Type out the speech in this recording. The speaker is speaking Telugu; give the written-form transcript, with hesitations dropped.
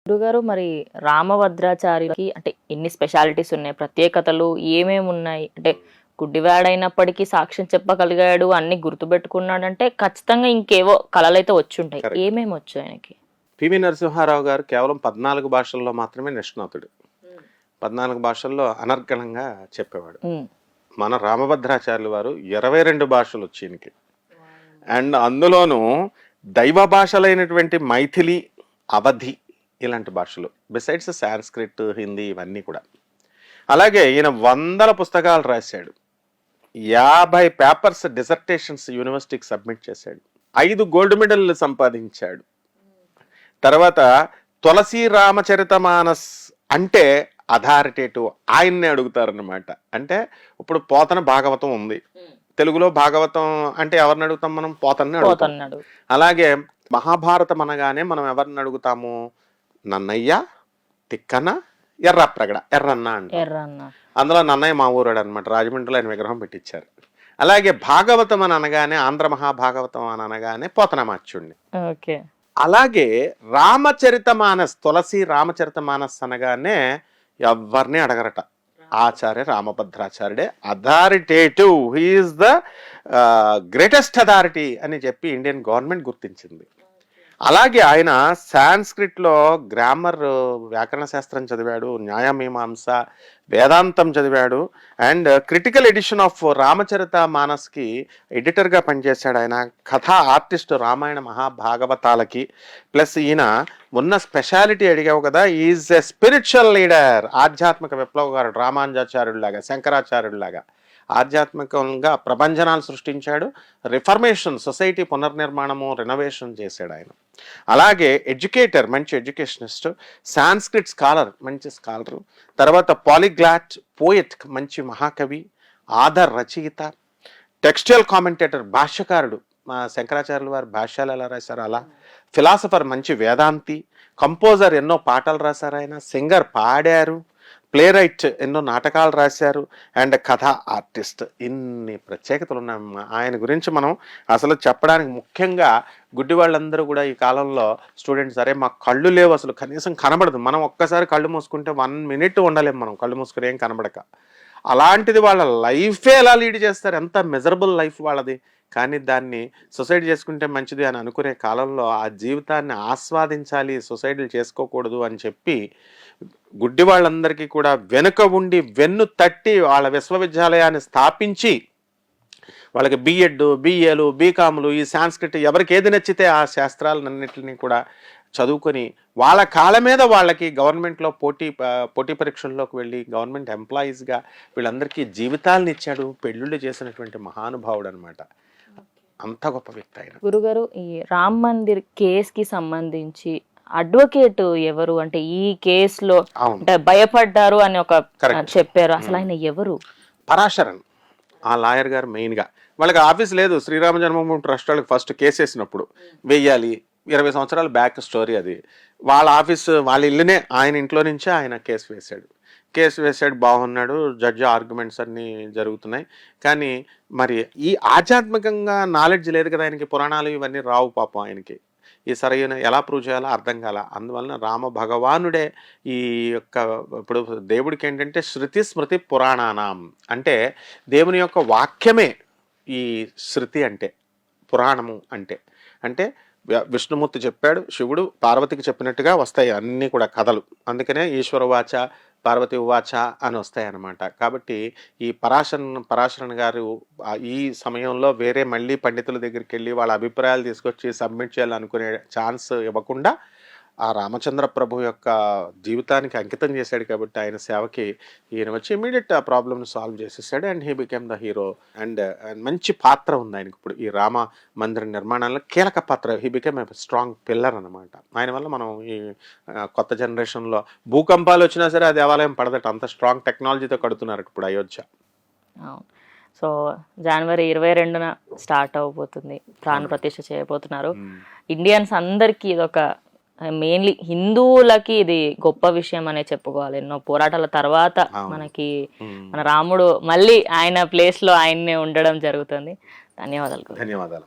గురుగారు మరి రామభద్రాచారికి అంటే ఎన్ని స్పెషాలిటీస్ ఉన్నాయి, ప్రత్యేకతలు ఏమేమి ఉన్నాయి? అంటే గుడ్డివాడైనప్పటికీ సాక్ష్యం చెప్పగలిగాడు, అన్ని గుర్తుపెట్టుకున్నాడంటే ఖచ్చితంగా ఇంకేవో కళలైతే వచ్చి ఉంటాయి. Correct. ఏమేమి వచ్చు ఆయనకి? పివి నరసింహారావు గారు కేవలం 14 భాషల్లో మాత్రమే నిష్ణాతుడు. 14 భాషల్లో అనర్గళంగా చెప్పేవాడు. మన రామభద్రాచార్యులు వారు 22 భాషలు వచ్చి ఈయనకి. అండ్ అందులోనూ దైవ భాషలైనటువంటి మైథిలి, అవధి ఇలాంటి భాషలు, బిసైడ్స్ సాంస్క్రిట్, హిందీ ఇవన్నీ కూడా. అలాగే ఈయన 100 పుస్తకాలు రాశాడు, 50 పేపర్స్ డిసర్టేషన్స్ యూనివర్సిటీకి సబ్మిట్ చేశాడు, 5 గోల్డ్ మెడల్లు సంపాదించాడు. తర్వాత తులసి రామచరితమానస్ అంటే అథారిటేటివ్ ఆయన్నే అడుగుతారనమాట. అంటే ఇప్పుడు పోతన భాగవతం ఉంది, తెలుగులో భాగవతం అంటే ఎవరిని అడుగుతాం మనం? పోతన్ని అడుగుతాం. అలాగే మహాభారతం అనగానే మనం ఎవరిని అడుగుతాము? నన్నయ్య, తిక్కన, ఎర్రప్రగడ, ఎర్రన్న అంటే. అందులో నన్నయ్య మా ఊరాడు అనమాట, రాజమండ్రిలో ఆయన విగ్రహం పెట్టించారు. అలాగే భాగవతం అని అనగానే, ఆంధ్ర మహాభాగవతం అని అనగానే పోతనమాచ్యుణ్ణి. అలాగే రామచరితమానస్, తులసి రామచరితమానస్ అనగానే ఎవరిని అడగరట, ఆచార్య రామభద్రాచార్యుడే authoritative, he is the greatest authority అని చెప్పి ఇండియన్ గవర్నమెంట్ గుర్తించింది. అలాగే ఆయన సాంస్క్రిట్లో గ్రామర్, వ్యాకరణ శాస్త్రం చదివాడు, న్యాయమీమాంస, వేదాంతం చదివాడు. అండ్ క్రిటికల్ ఎడిషన్ ఆఫ్ రామచరిత మానస్కి ఎడిటర్గా పనిచేశాడు. ఆయన కథా ఆర్టిస్ట్ రామాయణ మహాభాగవతాలకి. ప్లస్ ఈయన ఉన్న స్పెషాలిటీ అడిగావు కదా, ఈజ్ ఎ స్పిరిచువల్ లీడర్, ఆధ్యాత్మిక విప్లవకారుడు, రామానుజాచార్యుడిలాగా, శంకరాచార్యుడిలాగా ఆధ్యాత్మికంగా ప్రభంజనాలు సృష్టించాడు. రిఫర్మేషన్, సొసైటీ పునర్నిర్మాణము, రెనోవేషన్ చేశాడు ఆయన. అలాగే ఎడ్యుకేటర్, మంచి ఎడ్యుకేషనిస్ట్, సాంస్క్రిట్ స్కాలర్, మంచి స్కాలరు. తర్వాత పాలిగ్లాట్, పోయెట్, మంచి మహాకవి, ఆధర్ రచయిత, టెక్స్టైల్ కామెంటేటర్, భాష్యకారుడు, మా శంకరాచార్యుల వారి భాష్యాలు ఎలా రాశారు అలా. ఫిలాసఫర్, మంచి వేదాంతి, కంపోజర్, ఎన్నో పాటలు రాశారు ఆయన, సింగర్, పాడారు, ప్లే రైట్, ఎన్నో నాటకాలు రాశారు, అండ్ కథా ఆర్టిస్ట్. ఇన్ని ప్రత్యేకతలు ఉన్నాయి ఆయన గురించి. మనం అసలు చెప్పడానికి ముఖ్యంగా గుడ్డి వాళ్ళందరూ కూడా ఈ కాలంలో స్టూడెంట్స్, అరే మాకు కళ్ళు లేవు, అసలు కనీసం కనబడదు, మనం ఒక్కసారి కళ్ళు మూసుకుంటే 1 minute ఉండలేము మనం కళ్ళు మూసుకుని ఏం కనబడక. అలాంటిది వాళ్ళ లైఫే ఎలా లీడ్ చేస్తారు, ఎంత మెజరబుల్ లైఫ్ వాళ్ళది. కానీ దాన్ని సొసైడ్ చేసుకుంటే మంచిది అని అనుకునే కాలంలో ఆ జీవితాన్ని ఆస్వాదించాలి, సొసైడీలు చేసుకోకూడదు అని చెప్పి గుడ్డి వాళ్ళందరికీ కూడా వెనుక ఉండి వెన్ను తట్టి వాళ్ళ విశ్వవిద్యాలయాన్ని స్థాపించి వాళ్ళకి బిఎడ్, బిఏలు, బీకాములు, ఈ సాంస్క్రిట్ ఎవరికి ఏది నచ్చితే ఆ శాస్త్రాలన్నింటినీ కూడా చదువుకొని వాళ్ళ కాళ్ళ మీద వాళ్ళకి గవర్నమెంట్లో పోటీ పరీక్షల్లోకి వెళ్ళి గవర్నమెంట్ ఎంప్లాయీస్గా వీళ్ళందరికీ జీవితాలను ఇచ్చాడు, పెళ్ళిళ్ళు చేసినటువంటి మహానుభావుడు అనమాట. అంత గొప్ప వ్యక్తి ఆయన. గురుగారు, ఈ రామ్ మందిర్ కేసుకి సంబంధించి అడ్వకేట్ ఎవరు? అంటే ఈ కేసులో అంటే భయపడ్డారు అని ఒక చెప్పారు, అసలు ఆయన ఎవరు? పరాశరన్, ఆ లాయర్ గారు. మెయిన్గా వాళ్ళకి ఆఫీస్ లేదు, శ్రీరామ జన్మభూమి ట్రస్ట్ వాళ్ళకి ఫస్ట్ కేసు వేసినప్పుడు వెయ్యాలి, 20 సంవత్సరాల బ్యాక్ స్టోరీ అది. వాళ్ళ ఆఫీస్, వాళ్ళ ఇల్లునే, ఆయన ఇంట్లో నుంచే ఆయన కేసు వేసాడు, బాగున్నాడు, జడ్జి ఆర్గ్యుమెంట్స్ అన్నీ జరుగుతున్నాయి. కానీ మరి ఈ ఆధ్యాత్మికంగా నాలెడ్జ్ లేదు కదా ఆయనకి, పురాణాలు ఇవన్నీ రావు పాపం ఆయనకి. ఈ సరైన ఎలా ప్రూవ్ చేయాలో అర్థం కాల. అందువలన రామ భగవానుడే ఈ యొక్క, ఇప్పుడు దేవుడికి ఏంటంటే శృతి స్మృతి పురాణానాం అంటే దేవుని యొక్క వాక్యమే ఈ శృతి అంటే, పురాణము అంటే. అంటే విష్ణుమూర్తి చెప్పాడు, శివుడు పార్వతికి చెప్పినట్టుగా వస్తాయి అన్నీ కూడా కథలు. అందుకనే ఈశ్వరవాచ, పార్వతి ఉవాచ అని వస్తాయి అన్నమాట. కాబట్టి ఈ పరాశరన్ గారు ఈ సమయంలో వేరే మళ్ళీ పండితుల దగ్గరికి వెళ్ళి వాళ్ళ అభిప్రాయాలు తీసుకొచ్చి సబ్మిట్ చేయాలనుకునే ఛాన్స్ ఇవ్వకుండా ఆ రామచంద్ర ప్రభు యొక్క జీవితానికి అంకితం చేశాడు. కాబట్టి ఆయన సేవకి ఈయన వచ్చి ఇమీడియట్ ఆ ప్రాబ్లమ్ని సాల్వ్ చేసేసాడు. And he became the hero. And మంచి పాత్ర ఉంది ఆయనకి ఇప్పుడు ఈ రామ మందిర నిర్మాణంలో, కీలక పాత్ర. He became a strong pillar అనమాట. ఆయన వల్ల మనం ఈ కొత్త జనరేషన్లో భూకంపాలు వచ్చినా సరే ఆ దేవాలయం పడదట, అంత స్ట్రాంగ్ టెక్నాలజీతో కడుతున్నారు ఇప్పుడు అయోధ్య. సో జనవరి 22న స్టార్ట్ అవబోతుంది, ప్రాణ ప్రతిష్ఠ చేయబోతున్నారు. ఇండియన్స్ అందరికీ ఇదొక, మెయిన్లీ హిందువులకి ఇది గొప్ప విషయం అనే చెప్పుకోవాలి. ఎన్నో పోరాటాల తర్వాత మనకి మన రాముడు మళ్ళీ ఆయన ప్లేస్ లో ఆయన్నే ఉండడం జరుగుతుంది. ధన్యవాదాలు.